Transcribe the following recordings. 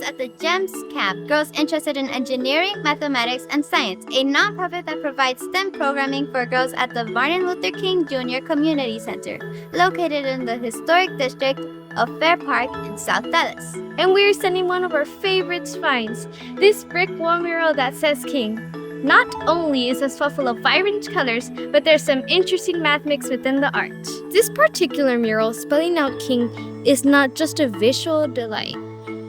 at the GEMS Camp, Girls Interested in Engineering, Mathematics, and Science, a nonprofit that provides STEM programming for girls at the Martin Luther King Jr. Community Center, located in the historic district of Fair Park in South Dallas. And we're sending one of our favorite finds, this brick wall mural that says King. Not only is this full of vibrant colors, but there's some interesting math mixed within the art. This particular mural, spelling out King, is not just a visual delight.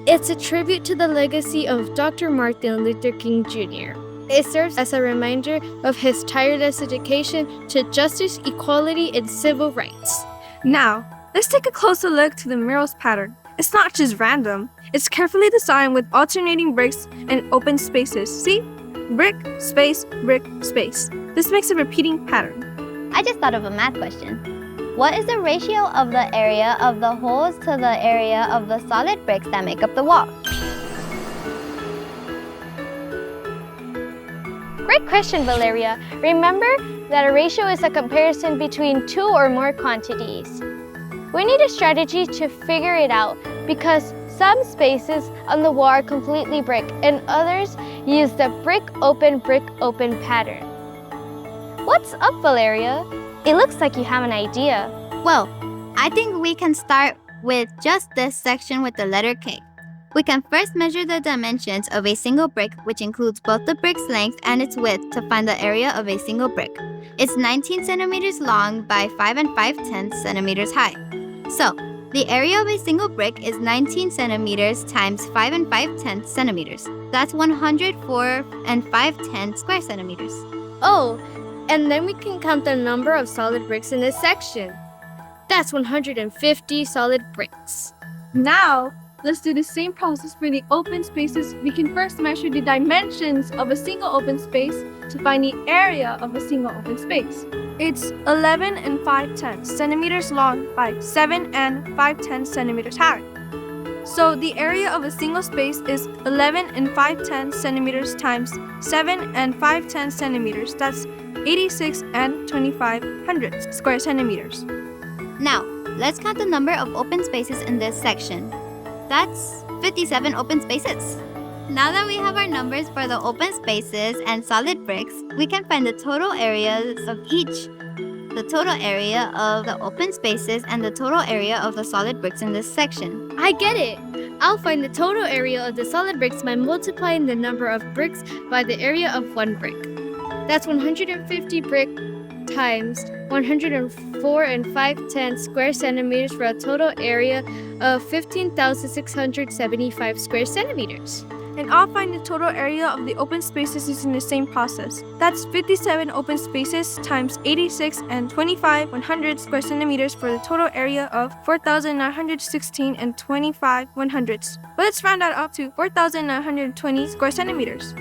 It's a tribute to the legacy of Dr. Martin Luther King Jr. It serves as a reminder of his tireless dedication to justice, equality, and civil rights. Now, let's take a closer look to the mural's pattern. It's not just random. It's carefully designed with alternating bricks and open spaces. See? Brick, space, brick, space. This makes a repeating pattern. I just thought of a math question. What is the ratio of the area of the holes to the area of the solid bricks that make up the wall? Great question, Valeria. Remember that a ratio is a comparison between two or more quantities. We need a strategy to figure it out because some spaces on the wall are completely brick and others use the brick open pattern. What's up, Valeria? It looks like you have an idea. Well, I think we can start with just this section with the letter K. We can first measure the dimensions of a single brick, which includes both the brick's length and its width, to find the area of a single brick. It's 19 centimeters long by 5 5/10 centimeters high. So, the area of a single brick is 19 centimeters times 5 5/10 centimeters. That's 104 5/10 square centimeters. Oh, and then we can count the number of solid bricks in this section. That's 150 solid bricks. Now, let's do the same process for the open spaces. We can first measure the dimensions of a single open space to find the area of a single open space. It's 11 5/10 centimeters long by 7 5/10 centimeters high. So the area of a single space is 11 5/10 centimeters times 7 5/10 centimeters. That's 86 2/25 square centimeters. Now, let's count the number of open spaces in this section. That's 57 open spaces. Now that we have our numbers for the open spaces and solid bricks, we can find the total areas of each. The total area of the open spaces and the total area of the solid bricks in this section. I get it. I'll find the total area of the solid bricks by multiplying the number of bricks by the area of one brick. That's 150 brick times 104 5/10 square centimeters for a total area of 15,675 square centimeters. And I'll find the total area of the open spaces using the same process. That's 57 open spaces times 86 2/25 square centimeters for the total area of 4,916 2/25. But let's round that up to 4,920 square centimeters.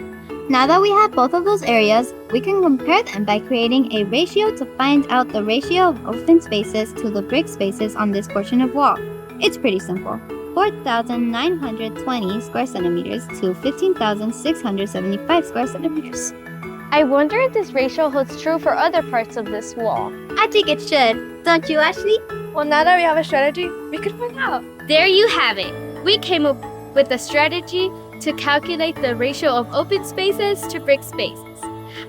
Now that we have both of those areas, we can compare them by creating a ratio to find out the ratio of open spaces to the brick spaces on this portion of wall. It's pretty simple. 4,920 square centimeters to 15,675 square centimeters. I wonder if this ratio holds true for other parts of this wall. I think it should. Don't you, Ashley? Well, now that we have a strategy, we could find out. There you have it. We came up with a strategy to calculate the ratio of open spaces to brick spaces.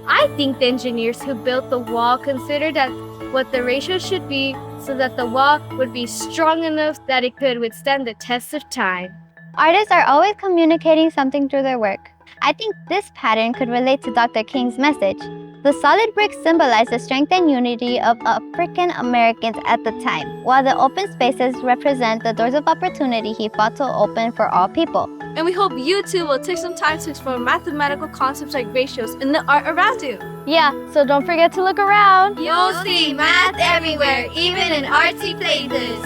I think the engineers who built the wall considered that what the ratio should be so that the wall would be strong enough that it could withstand the test of time. Artists are always communicating something through their work. I think this pattern could relate to Dr. King's message. The solid bricks symbolize the strength and unity of African Americans at the time, while the open spaces represent the doors of opportunity he fought to open for all people. And we hope you too will take some time to explore mathematical concepts like ratios in the art around you. Yeah, so don't forget to look around. You'll see math everywhere, even in artsy places.